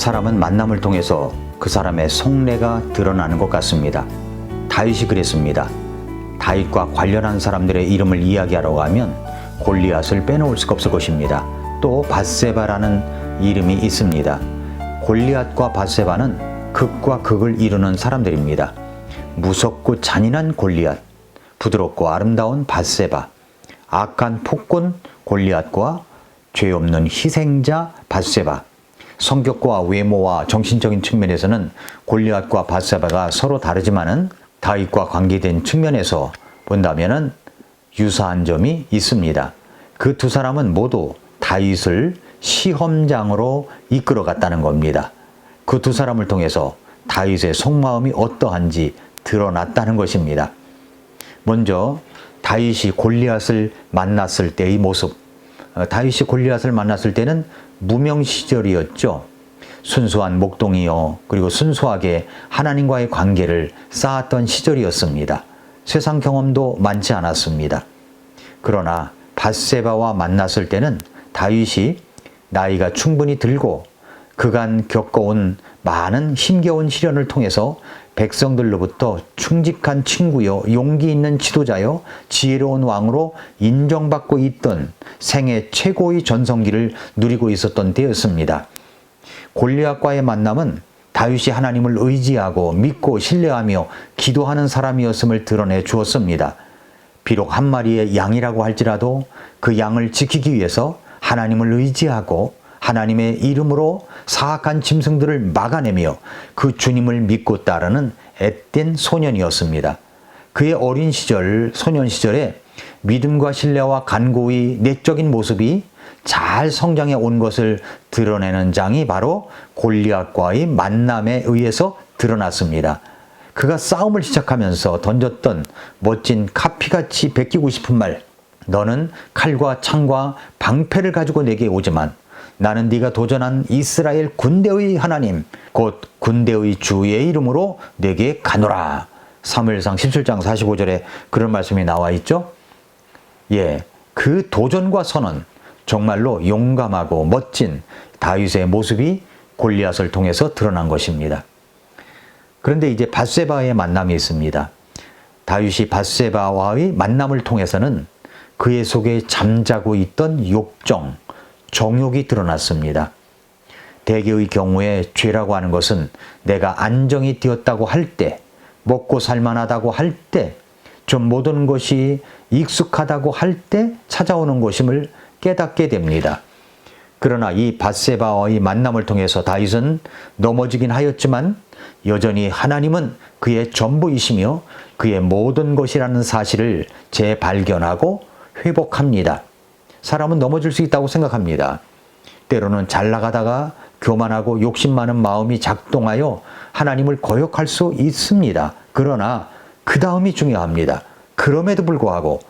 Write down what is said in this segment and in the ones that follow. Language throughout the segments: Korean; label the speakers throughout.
Speaker 1: 사람은 만남을 통해서 그 사람의 속내가 드러나는 것 같습니다. 다윗이 그랬습니다. 다윗과 관련한 사람들의 이름을 이야기하러 가면 골리앗을 빼놓을 수가 없을 것입니다. 또 밧세바라는 이름이 있습니다. 골리앗과 밧세바는 극과 극을 이루는 사람들입니다. 무섭고 잔인한 골리앗, 부드럽고 아름다운 밧세바, 악한 폭군 골리앗과 죄 없는 희생자 밧세바. 성격과 외모와 정신적인 측면에서는 골리앗과 밧세바가 서로 다르지만은 다윗과 관계된 측면에서 본다면은 유사한 점이 있습니다. 그 두 사람은 모두 다윗을 시험장으로 이끌어갔다는 겁니다. 그 두 사람을 통해서 다윗의 속마음이 어떠한지 드러났다는 것입니다. 먼저 다윗이 골리앗을 만났을 때의 모습. 다윗이 골리앗을 만났을 때는 무명 시절이었죠. 순수한 목동이요, 그리고 순수하게 하나님과의 관계를 쌓았던 시절이었습니다. 세상 경험도 많지 않았습니다. 그러나 밧세바와 만났을 때는 다윗이 나이가 충분히 들고 그간 겪어온 많은 힘겨운 시련을 통해서 백성들로부터 충직한 친구요, 용기 있는 지도자요, 지혜로운 왕으로 인정받고 있던 생애 최고의 전성기를 누리고 있었던 때였습니다. 골리앗과의 만남은 다윗이 하나님을 의지하고 믿고 신뢰하며 기도하는 사람이었음을 드러내 주었습니다. 비록 한 마리의 양이라고 할지라도 그 양을 지키기 위해서 하나님을 의지하고 하나님의 이름으로 사악한 짐승들을 막아내며 그 주님을 믿고 따르는 앳된 소년이었습니다. 그의 어린 시절, 소년 시절에 믿음과 신뢰와 간구의 내적인 모습이 잘 성장해 온 것을 드러내는 장이 바로 골리앗과의 만남에 의해서 드러났습니다. 그가 싸움을 시작하면서 던졌던 멋진 카피같이 베끼고 싶은 말, 너는 칼과 창과 방패를 가지고 내게 오지만 나는 네가 도전한 이스라엘 군대의 하나님, 곧 군대의 주의 이름으로 내게 가노라. 사무엘상 17장 45절에 그런 말씀이 나와 있죠. 예, 그 도전과 선언, 정말로 용감하고 멋진 다윗의 모습이 골리앗을 통해서 드러난 것입니다. 그런데 이제 밧세바의 만남이 있습니다. 다윗이 밧세바와의 만남을 통해서는 그의 속에 잠자고 있던 욕정, 정욕이 드러났습니다. 대개의 경우에 죄라고 하는 것은 내가 안정이 되었다고 할 때, 먹고 살만하다고 할 때, 좀 모든 것이 익숙하다고 할 때 찾아오는 것임을 깨닫게 됩니다. 그러나 이 밧세바와의 만남을 통해서 다윗은 넘어지긴 하였지만 여전히 하나님은 그의 전부이시며 그의 모든 것이라는 사실을 재발견하고 회복합니다. 사람은 넘어질 수 있다고 생각합니다. 때로는 잘 나가다가 교만하고 욕심 많은 마음이 작동하여 하나님을 거역할 수 있습니다. 그러나 그 다음이 중요합니다. 그럼에도 불구하고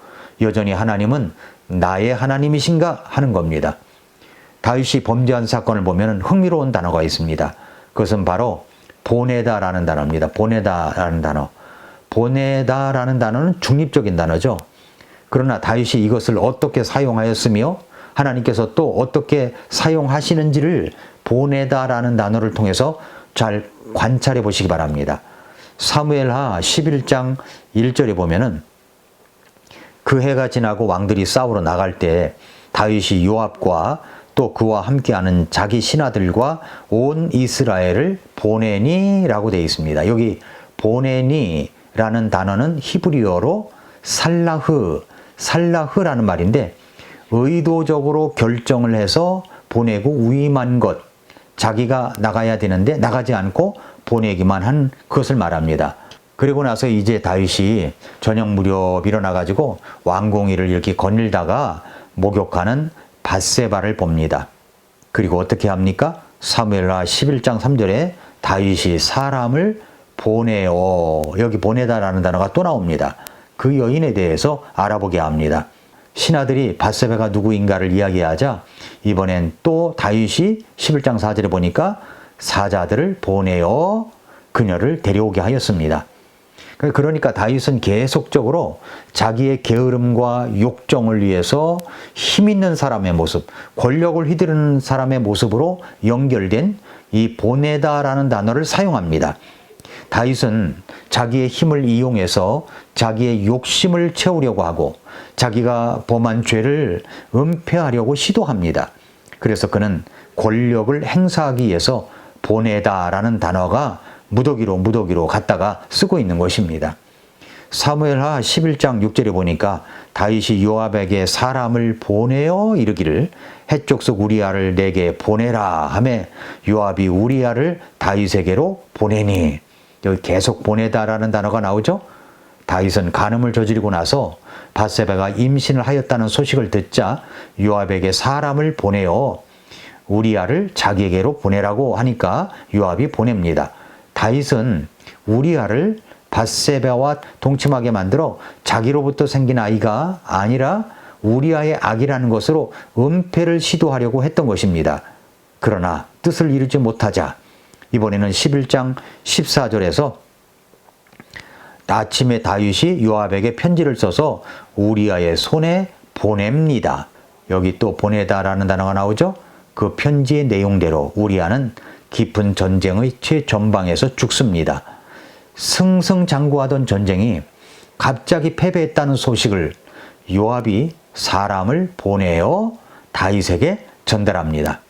Speaker 1: 여전히 하나님은 나의 하나님이신가 하는 겁니다. 다윗이 범죄한 사건을 보면 흥미로운 단어가 있습니다. 그것은 바로 보내다라는 단어입니다. 보내다라는 단어. 보내다라는 단어는 중립적인 단어죠. 그러나 다윗이 이것을 어떻게 사용하였으며 하나님께서 또 어떻게 사용하시는지를 보내다라는 단어를 통해서 잘 관찰해 보시기 바랍니다. 사무엘하 11장 1절에 보면은 그 해가 지나고 왕들이 싸우러 나갈 때 다윗이 요압과 또 그와 함께하는 자기 신하들과 온 이스라엘을 보내니라고 되어 있습니다. 여기 보내니라는 단어는 히브리어로 살라흐라는 말인데 의도적으로 결정을 해서 보내고 위임한 것, 자기가 나가야 되는데 나가지 않고 보내기만 한 그것을 말합니다. 그리고 나서 이제 다윗이 저녁 무렵 일어나가지고 왕궁위를 이렇게 거닐다가 목욕하는 밧세바를 봅니다. 그리고 어떻게 합니까? 사무엘하 11장 3절에 다윗이 사람을 보내어, 여기 보내다라는 단어가 또 나옵니다. 그 여인에 대해서 알아보게 합니다. 신하들이 밧세바가 누구인가를 이야기하자 이번엔 또 다윗이 11장 4절에 보니까 사자들을 보내어 그녀를 데려오게 하였습니다. 그러니까 다윗은 계속적으로 자기의 게으름과 욕정을 위해서 힘 있는 사람의 모습, 권력을 휘두르는 사람의 모습으로 연결된 이 보내다라는 단어를 사용합니다. 다윗은 자기의 힘을 이용해서 자기의 욕심을 채우려고 하고 자기가 범한 죄를 은폐하려고 시도합니다. 그래서 그는 권력을 행사하기 위해서 보내다라는 단어가 무더기로 갖다가 쓰고 있는 것입니다. 사무엘하 11장 6절에 보니까 다윗이 요압에게 사람을 보내어 이르기를 헷족속 우리아를 내게 보내라 하매 요압이 우리아를 다윗에게로 보내니, 여기 계속 보내다라는 단어가 나오죠. 다윗은 간음을 저지르고 나서 밧세바가 임신을 하였다는 소식을 듣자 요압에게 사람을 보내어 우리아를 자기에게로 보내라고 하니까 요압이 보냅니다. 다윗은 우리아를 밧세바와 동침하게 만들어 자기로부터 생긴 아이가 아니라 우리아의 아기라는 것으로 은폐를 시도하려고 했던 것입니다. 그러나 뜻을 이루지 못하자 이번에는 11장 14절에서 아침에 다윗이 요압에게 편지를 써서 우리아의 손에 보냅니다. 여기 또 보내다라는 단어가 나오죠. 그 편지의 내용대로 우리아는 깊은 전쟁의 최전방에서 죽습니다. 승승장구하던 전쟁이 갑자기 패배했다는 소식을 요압이 사람을 보내어 다윗에게 전달합니다.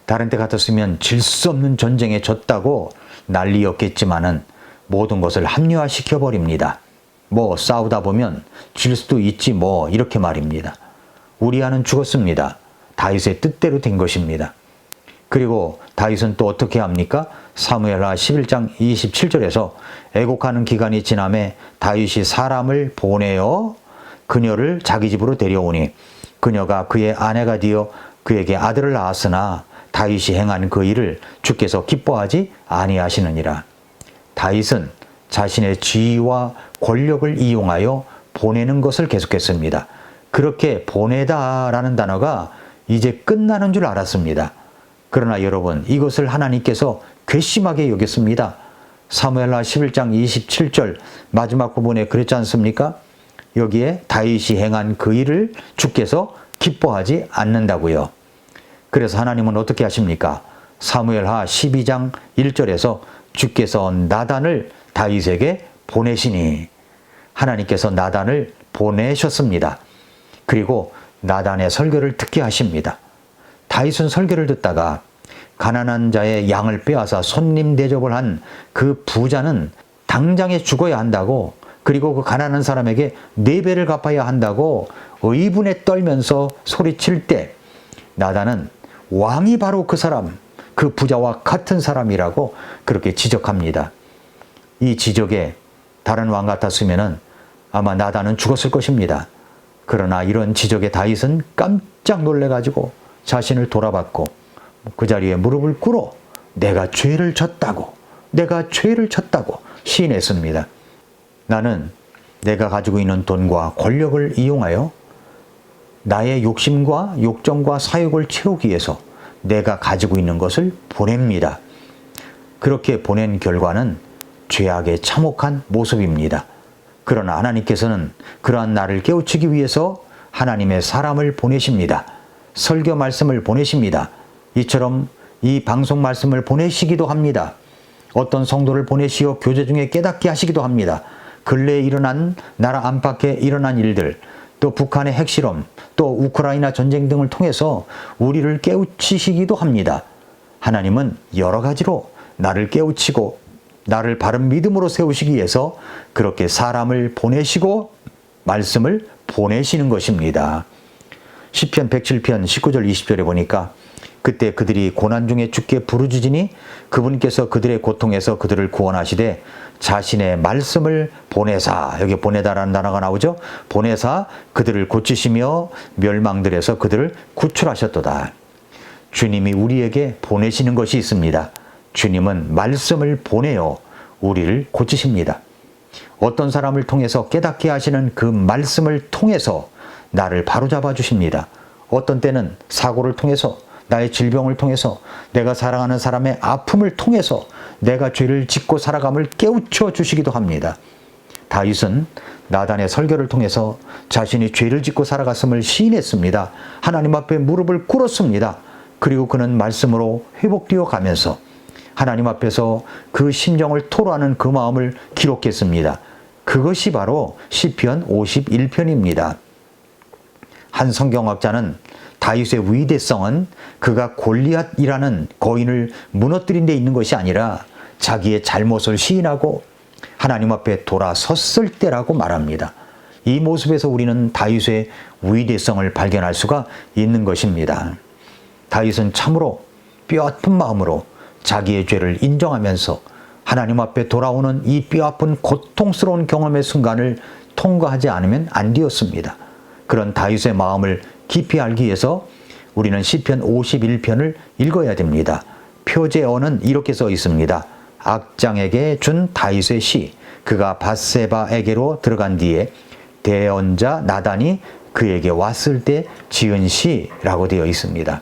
Speaker 1: 다른 때 같았으면 질 수 없는 전쟁에 졌다고 난리였겠지만은 모든 것을 합리화시켜 버립니다. 뭐 싸우다 보면 질 수도 있지 뭐 이렇게 말입니다. 우리아는 죽었습니다. 다윗의 뜻대로 된 것입니다. 그리고 다윗은 또 어떻게 합니까? 사무엘하 11장 27절에서 애곡하는 기간이 지남에 다윗이 사람을 보내어 그녀를 자기 집으로 데려오니 그녀가 그의 아내가 되어 그에게 아들을 낳았으나 다윗이 행한 그 일을 주께서 기뻐하지 아니하시느니라. 다윗은 자신의 지위와 권력을 이용하여 보내는 것을 계속했습니다. 그렇게 보내다라는 단어가 이제 끝나는 줄 알았습니다. 그러나 여러분, 이것을 하나님께서 괘씸하게 여겼습니다. 사무엘하 11장 27절 마지막 부분에 그랬지 않습니까? 여기에 다윗이 행한 그 일을 주께서 기뻐하지 않는다고요. 그래서 하나님은 어떻게 하십니까? 사무엘하 12장 1절에서 주께서 나단을 다윗에게 보내시니, 하나님께서 나단을 보내셨습니다. 그리고 나단의 설교를 듣게 하십니다. 다윗은 설교를 듣다가 가난한 자의 양을 빼앗아 손님 대접을 한 그 부자는 당장에 죽어야 한다고, 그리고 그 가난한 사람에게 4배를 갚아야 한다고 의분에 떨면서 소리칠 때 나단은 왕이 바로 그 사람, 그 부자와 같은 사람이라고 그렇게 지적합니다. 이 지적에 다른 왕 같았으면 아마 나단은 죽었을 것입니다. 그러나 이런 지적에 다윗은 깜짝 놀래가지고 자신을 돌아봤고 그 자리에 무릎을 꿇어 내가 죄를 졌다고 시인했습니다. 나는 내가 가지고 있는 돈과 권력을 이용하여 나의 욕심과 욕정과 사욕을 채우기 위해서 내가 가지고 있는 것을 보냅니다. 그렇게 보낸 결과는 죄악에 참혹한 모습입니다. 그러나 하나님께서는 그러한 나를 깨우치기 위해서 하나님의 사람을 보내십니다. 설교 말씀을 보내십니다. 이처럼 이 방송 말씀을 보내시기도 합니다. 어떤 성도를 보내시어 교제 중에 깨닫게 하시기도 합니다. 근래에 일어난 나라 안팎에 일어난 일들, 또 북한의 핵실험, 또 우크라이나 전쟁 등을 통해서 우리를 깨우치시기도 합니다. 하나님은 여러 가지로 나를 깨우치고 나를 바른 믿음으로 세우시기 위해서 그렇게 사람을 보내시고 말씀을 보내시는 것입니다. 시편 107편 19절 20절에 보니까 그때 그들이 고난 중에 주께 부르짖으니 그분께서 그들의 고통에서 그들을 구원하시되 자신의 말씀을 보내사, 여기 보내다라는 단어가 나오죠. 보내사 그들을 고치시며 멸망들에서 그들을 구출하셨도다. 주님이 우리에게 보내시는 것이 있습니다. 주님은 말씀을 보내어 우리를 고치십니다. 어떤 사람을 통해서 깨닫게 하시는 그 말씀을 통해서 나를 바로잡아 주십니다. 어떤 때는 사고를 통해서, 나의 질병을 통해서, 내가 사랑하는 사람의 아픔을 통해서 내가 죄를 짓고 살아감을 깨우쳐 주시기도 합니다. 다윗은 나단의 설교를 통해서 자신이 죄를 짓고 살아갔음을 시인했습니다. 하나님 앞에 무릎을 꿇었습니다. 그리고 그는 말씀으로 회복되어 가면서 하나님 앞에서 그 심정을 토로하는 그 마음을 기록했습니다. 그것이 바로 시편 51편입니다. 한 성경학자는 다윗의 위대성은 그가 골리앗이라는 거인을 무너뜨린 데 있는 것이 아니라 자기의 잘못을 시인하고 하나님 앞에 돌아섰을 때라고 말합니다. 이 모습에서 우리는 다윗의 위대성을 발견할 수가 있는 것입니다. 다윗은 참으로 뼈아픈 마음으로 자기의 죄를 인정하면서 하나님 앞에 돌아오는 이 뼈아픈 고통스러운 경험의 순간을 통과하지 않으면 안 되었습니다. 그런 다윗의 마음을 깊이 알기 위해서 우리는 시편 51편을 읽어야 됩니다. 표제어는 이렇게 써 있습니다. 악장에게 준 다윗의 시, 그가 밧세바에게로 들어간 뒤에 대언자 나단이 그에게 왔을 때 지은 시라고 되어 있습니다.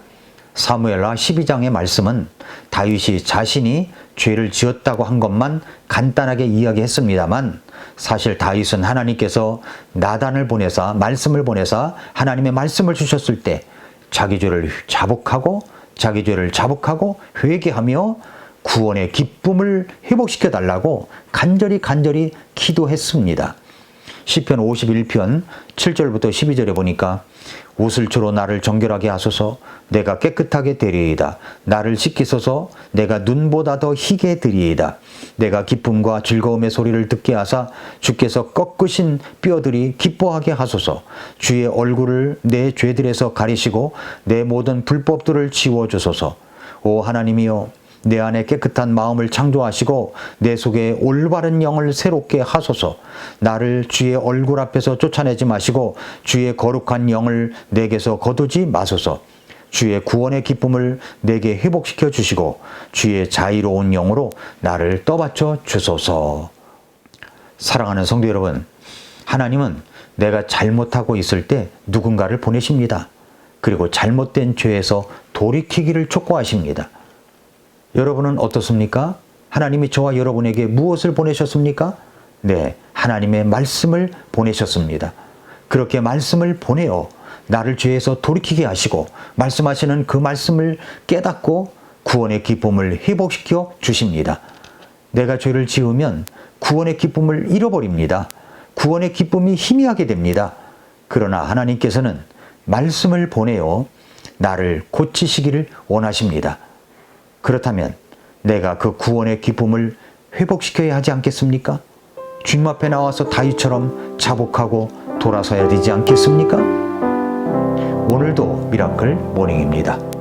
Speaker 1: 사무엘하 12장의 말씀은 다윗이 자신이 죄를 지었다고 한 것만 간단하게 이야기했습니다만 사실 다윗은 하나님께서 나단을 보내사 말씀을 보내사 하나님의 말씀을 주셨을 때 자기 죄를 자복하고 회개하며 구원의 기쁨을 회복시켜 달라고 간절히 기도했습니다. 시편 51편 7절부터 12절에 보니까 옷을 주로 나를 정결하게 하소서 내가 깨끗하게 되리이다. 나를 씻기소서 내가 눈보다 더 희게 되리이다. 내가 기쁨과 즐거움의 소리를 듣게 하사 주께서 꺾으신 뼈들이 기뻐하게 하소서. 주의 얼굴을 내 죄들에서 가리시고 내 모든 불법들을 지워주소서. 오 하나님이여 내 안에 깨끗한 마음을 창조하시고 내 속에 올바른 영을 새롭게 하소서. 나를 주의 얼굴 앞에서 쫓아내지 마시고 주의 거룩한 영을 내게서 거두지 마소서. 주의 구원의 기쁨을 내게 회복시켜 주시고 주의 자유로운 영으로 나를 떠받쳐 주소서. 사랑하는 성도 여러분, 하나님은 내가 잘못하고 있을 때 누군가를 보내십니다. 그리고 잘못된 죄에서 돌이키기를 촉구하십니다. 여러분은 어떻습니까? 하나님이 저와 여러분에게 무엇을 보내셨습니까? 네, 하나님의 말씀을 보내셨습니다. 그렇게 말씀을 보내어 나를 죄에서 돌이키게 하시고 말씀하시는 그 말씀을 깨닫고 구원의 기쁨을 회복시켜 주십니다. 내가 죄를 지으면 구원의 기쁨을 잃어버립니다. 구원의 기쁨이 희미하게 됩니다. 그러나 하나님께서는 말씀을 보내어 나를 고치시기를 원하십니다. 그렇다면 내가 그 구원의 기쁨을 회복시켜야 하지 않겠습니까? 주님 앞에 나와서 다윗처럼 자복하고 돌아서야 되지 않겠습니까? 오늘도 미라클 모닝입니다.